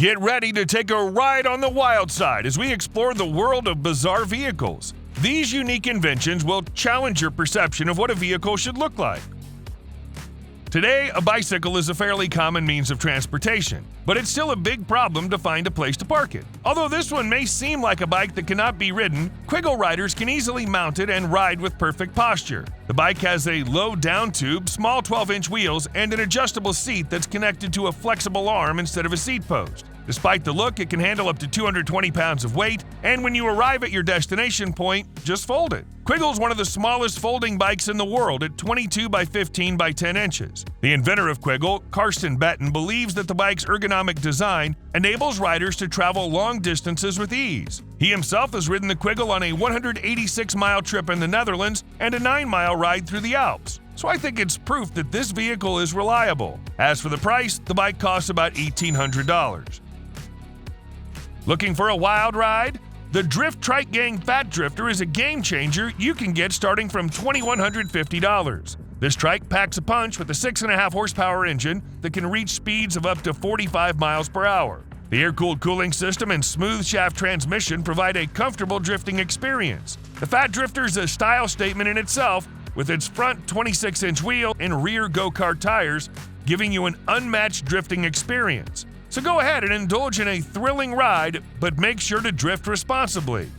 Get ready to take a ride on the wild side as we explore the world of bizarre vehicles. These unique inventions will challenge your perception of what a vehicle should look like. Today, a bicycle is a fairly common means of transportation, but it's still a big problem to find a place to park it. Although this one may seem like a bike that cannot be ridden, Kwiggle riders can easily mount it and ride with perfect posture. The bike has a low down tube, small 12-inch wheels, and an adjustable seat that's connected to a flexible arm instead of a seat post. Despite the look, it can handle up to 220 pounds of weight, and when you arrive at your destination point, just fold it. Kwiggle is one of the smallest folding bikes in the world at 22 by 15 by 10 inches. The inventor of Kwiggle, Karsten Betten, believes that the bike's ergonomic design enables riders to travel long distances with ease. He himself has ridden the Kwiggle on a 186-mile trip in the Netherlands and a 9-mile ride through the Alps. So I think it's proof that this vehicle is reliable. As for the price, the bike costs about $1,800. Looking for a wild ride? The Drift Trike Gang Fat Drifter is a game changer you can get starting from $2,150. This trike packs a punch with a 6.5 horsepower engine that can reach speeds of up to 45 miles per hour. The air-cooled cooling system and smooth shaft transmission provide a comfortable drifting experience. The Fat Drifter is a style statement in itself, with its front 26-inch wheel and rear go-kart tires, giving you an unmatched drifting experience. So go ahead and indulge in a thrilling ride, but make sure to drift responsibly.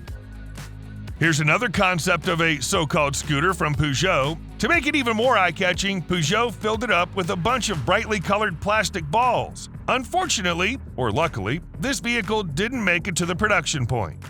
Here's another concept of a so-called scooter from Peugeot. To make it even more eye-catching, Peugeot filled it up with a bunch of brightly colored plastic balls. Unfortunately, or luckily, this vehicle didn't make it to the production point.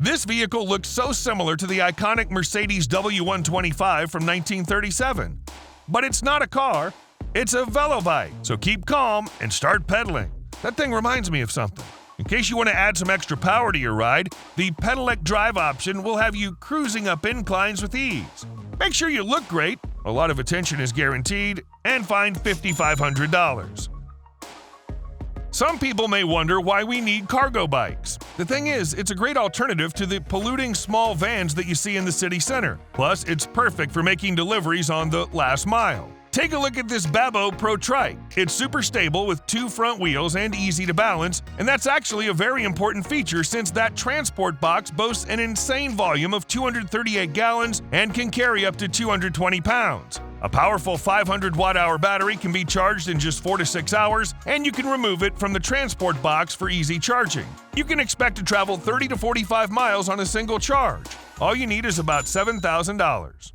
This vehicle looks so similar to the iconic Mercedes W125 from 1937. But it's not a car. It's a velo bike, so keep calm and start pedaling. That thing reminds me of something. In case you want to add some extra power to your ride, the pedelec drive option will have you cruising up inclines with ease. Make sure you look great, a lot of attention is guaranteed, and find $5,500. Some people may wonder why we need cargo bikes. The thing is, it's a great alternative to the polluting small vans that you see in the city center. Plus, it's perfect for making deliveries on the last mile. Take a look at this Babboe Pro Trike. It's super stable with 2 front wheels and easy to balance, and that's actually a very important feature since that transport box boasts an insane volume of 238 gallons and can carry up to 220 pounds. A powerful 500 watt-hour battery can be charged in just 4 to 6 hours, and you can remove it from the transport box for easy charging. You can expect to travel 30 to 45 miles on a single charge. All you need is about $7,000.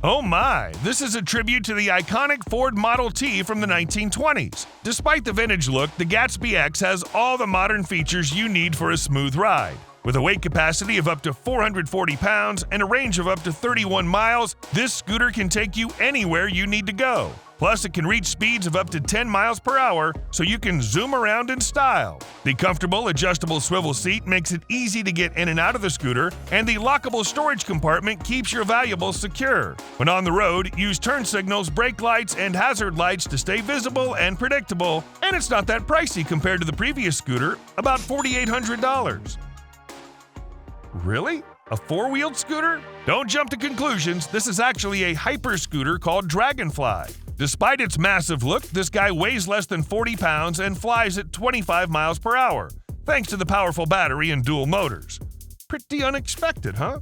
Oh my, this is a tribute to the iconic Ford Model T from the 1920s. Despite the vintage look, the Gatsby X has all the modern features you need for a smooth ride. With a weight capacity of up to 440 pounds and a range of up to 31 miles, this scooter can take you anywhere you need to go. Plus, it can reach speeds of up to 10 miles per hour, so you can zoom around in style. The comfortable, adjustable swivel seat makes it easy to get in and out of the scooter, and the lockable storage compartment keeps your valuables secure. When on the road, use turn signals, brake lights, and hazard lights to stay visible and predictable, and it's not that pricey compared to the previous scooter, about $4,800. Really? A 4-wheeled scooter? Don't jump to conclusions, this is actually a hyperscooter called Dragonfly. Despite its massive look, this guy weighs less than 40 pounds and flies at 25 miles per hour, thanks to the powerful battery and dual motors. Pretty unexpected, huh?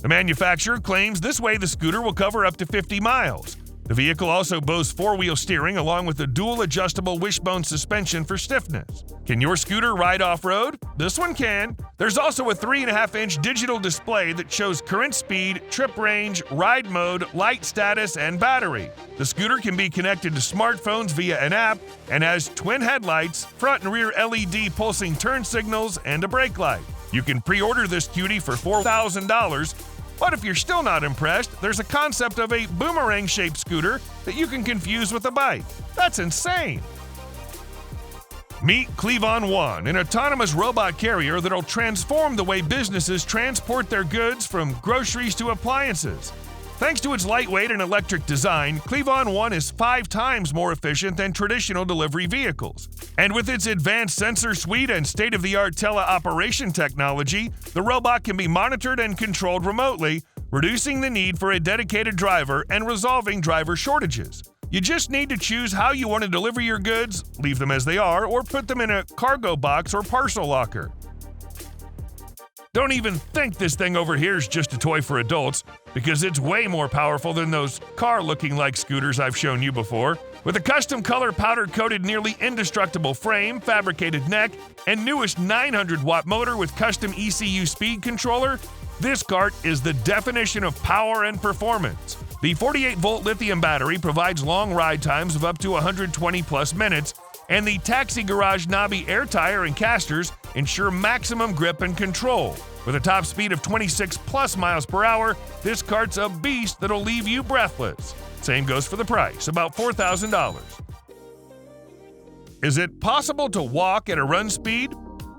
The manufacturer claims this way the scooter will cover up to 50 miles. The vehicle also boasts 4-wheel steering along with a dual adjustable wishbone suspension for stiffness. Can your scooter ride off-road? This one can. There's also a 3.5-inch digital display that shows current speed, trip range, ride mode, light status, and battery. The scooter can be connected to smartphones via an app and has twin headlights, front and rear LED pulsing turn signals, and a brake light. You can pre-order this cutie for $4,000. But if you're still not impressed, there's a concept of a boomerang-shaped scooter that you can confuse with a bike. That's insane! Meet Clevon One, an autonomous robot carrier that'll transform the way businesses transport their goods from groceries to appliances. Thanks to its lightweight and electric design, Clevon One is 5 times more efficient than traditional delivery vehicles. And with its advanced sensor suite and state-of-the-art teleoperation technology, the robot can be monitored and controlled remotely, reducing the need for a dedicated driver and resolving driver shortages. You just need to choose how you want to deliver your goods, leave them as they are, or put them in a cargo box or parcel locker. Don't even think this thing over here is just a toy for adults, because it's way more powerful than those car-looking like scooters I've shown you before. With a custom color powder-coated nearly indestructible frame, fabricated neck, and newest 900-watt motor with custom ECU speed controller, this cart is the definition of power and performance. The 48-volt lithium battery provides long ride times of up to 120-plus minutes, and the taxi garage knobby air tire and casters ensure maximum grip and control. With a top speed of 26-plus miles per hour, this cart's a beast that'll leave you breathless. Same goes for the price, about $4,000. Is it possible to walk at a run speed?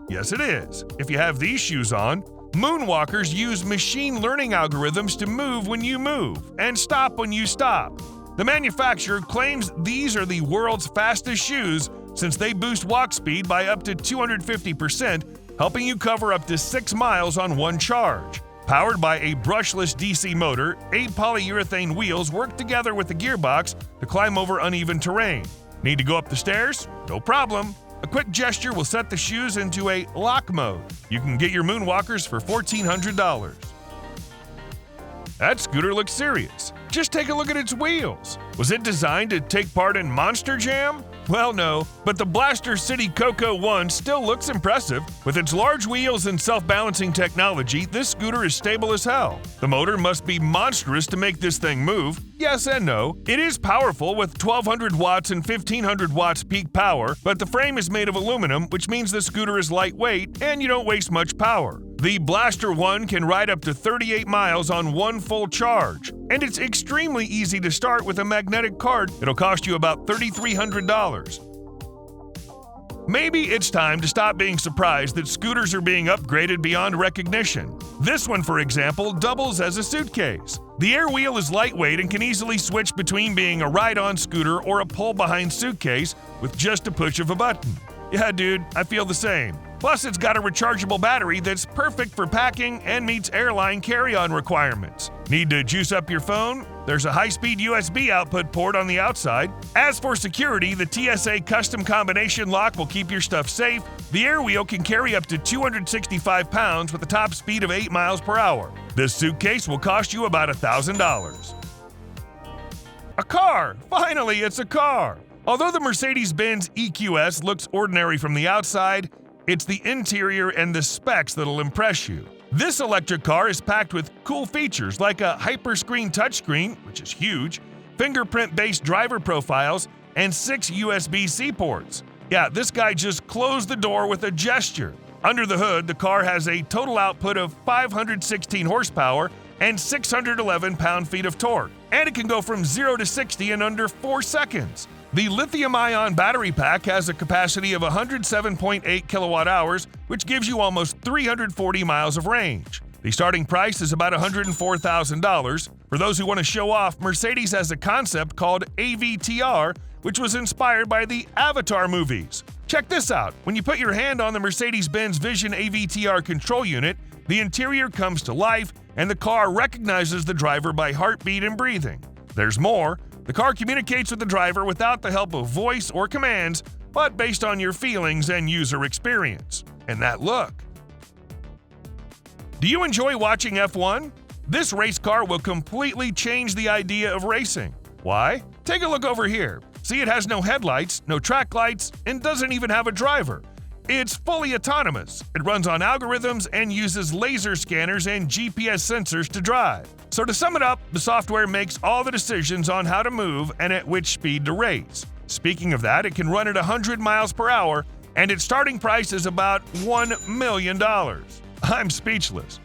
Yes, it is. If you have these shoes on, Moonwalkers use machine learning algorithms to move when you move and stop when you stop. The manufacturer claims these are the world's fastest shoes since they boost walk speed by up to 250%, helping you cover up to 6 miles on one charge. Powered by a brushless DC motor, 8 polyurethane wheels work together with the gearbox to climb over uneven terrain. Need to go up the stairs? No problem. A quick gesture will set the shoes into a lock mode. You can get your Moonwalkers for $1,400. That scooter looks serious. Just take a look at its wheels. Was it designed to take part in Monster Jam? Well, no, but the Blaster Citycoco One still looks impressive. With its large wheels and self-balancing technology, this scooter is stable as hell. The motor must be monstrous to make this thing move. Yes and no. It is powerful with 1,200 watts and 1,500 watts peak power, but the frame is made of aluminum, which means the scooter is lightweight and you don't waste much power. The Blaster One can ride up to 38 miles on one full charge, and it's extremely easy to start with a magnetic cart. It'll cost you about $3,300. Maybe it's time to stop being surprised that scooters are being upgraded beyond recognition. This one, for example, doubles as a suitcase. The Airwheel is lightweight and can easily switch between being a ride-on scooter or a pull-behind suitcase with just a push of a button. Yeah, dude, I feel the same. Plus, it's got a rechargeable battery that's perfect for packing and meets airline carry-on requirements. Need to juice up your phone? There's a high-speed USB output port on the outside. As for security, the TSA custom combination lock will keep your stuff safe. The Airwheel can carry up to 265 pounds with a top speed of 8 miles per hour. This suitcase will cost you about $1,000. A car! Finally, it's a car! Although the Mercedes-Benz EQS looks ordinary from the outside, it's the interior and the specs that'll impress you. This electric car is packed with cool features like a hyperscreen touchscreen, which is huge, fingerprint-based driver profiles, and 6 USB-C ports. Yeah, this guy just closed the door with a gesture. Under the hood, the car has a total output of 516 horsepower and 611 pound-feet of torque, and it can go from 0 to 60 in under 4 seconds. The lithium-ion battery pack has a capacity of 107.8 kilowatt-hours, which gives you almost 340 miles of range. The starting price is about $104,000. For those who want to show off, Mercedes has a concept called AVTR, which was inspired by the Avatar movies. Check this out. When you put your hand on the Mercedes-Benz Vision AVTR control unit, the interior comes to life, and the car recognizes the driver by heartbeat and breathing. There's more. The car communicates with the driver without the help of voice or commands, but based on your feelings and user experience. And that look. Do you enjoy watching F1? This race car will completely change the idea of racing. Why? Take a look over here. See, it has no headlights, no track lights, and doesn't even have a driver. It's fully autonomous. It runs on algorithms and uses laser scanners and GPS sensors to drive. So to sum it up, the software makes all the decisions on how to move and at which speed to race. Speaking of that, it can run at 100 miles per hour, and its starting price is about $1 million. I'm speechless.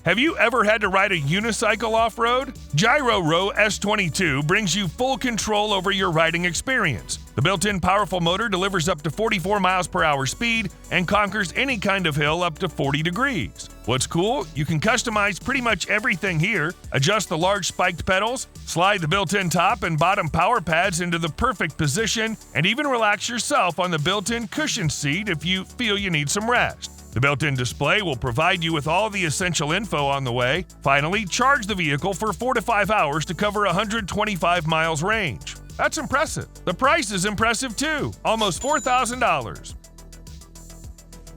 Have you ever had to ride a unicycle off-road? Gyroroue S22 brings you full control over your riding experience. The built-in powerful motor delivers up to 44 miles per hour speed and conquers any kind of hill up to 40 degrees. What's cool? You can customize pretty much everything here, adjust the large spiked pedals, slide the built-in top and bottom power pads into the perfect position, and even relax yourself on the built-in cushion seat if you feel you need some rest. The built-in display will provide you with all the essential info on the way. Finally, charge the vehicle for 4 to 5 hours to cover 125 miles range. That's impressive. The price is impressive too, almost $4,000.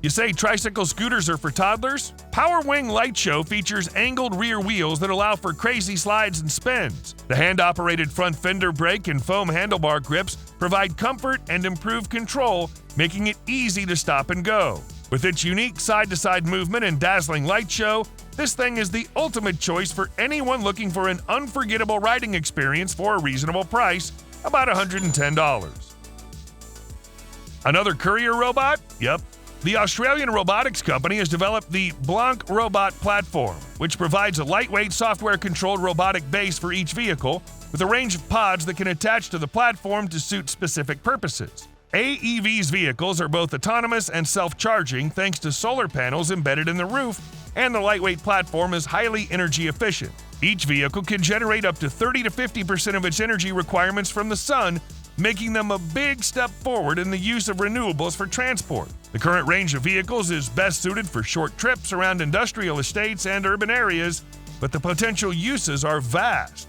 You say tricycle scooters are for toddlers? PowerWing Lightshow features angled rear wheels that allow for crazy slides and spins. The hand-operated front fender brake and foam handlebar grips provide comfort and improved control, making it easy to stop and go. With its unique side-to-side movement and dazzling light show, this thing is the ultimate choice for anyone looking for an unforgettable riding experience for a reasonable price, about $110. Another courier robot? Yep. The Australian robotics company has developed the Blanc robot platform, which provides a lightweight software-controlled robotic base for each vehicle, with a range of pods that can attach to the platform to suit specific purposes. AEV's vehicles are both autonomous and self-charging thanks to solar panels embedded in the roof, and the lightweight platform is highly energy efficient. Each vehicle can generate up to 30 to 50% of its energy requirements from the sun, making them a big step forward in the use of renewables for transport. The current range of vehicles is best suited for short trips around industrial estates and urban areas, but the potential uses are vast.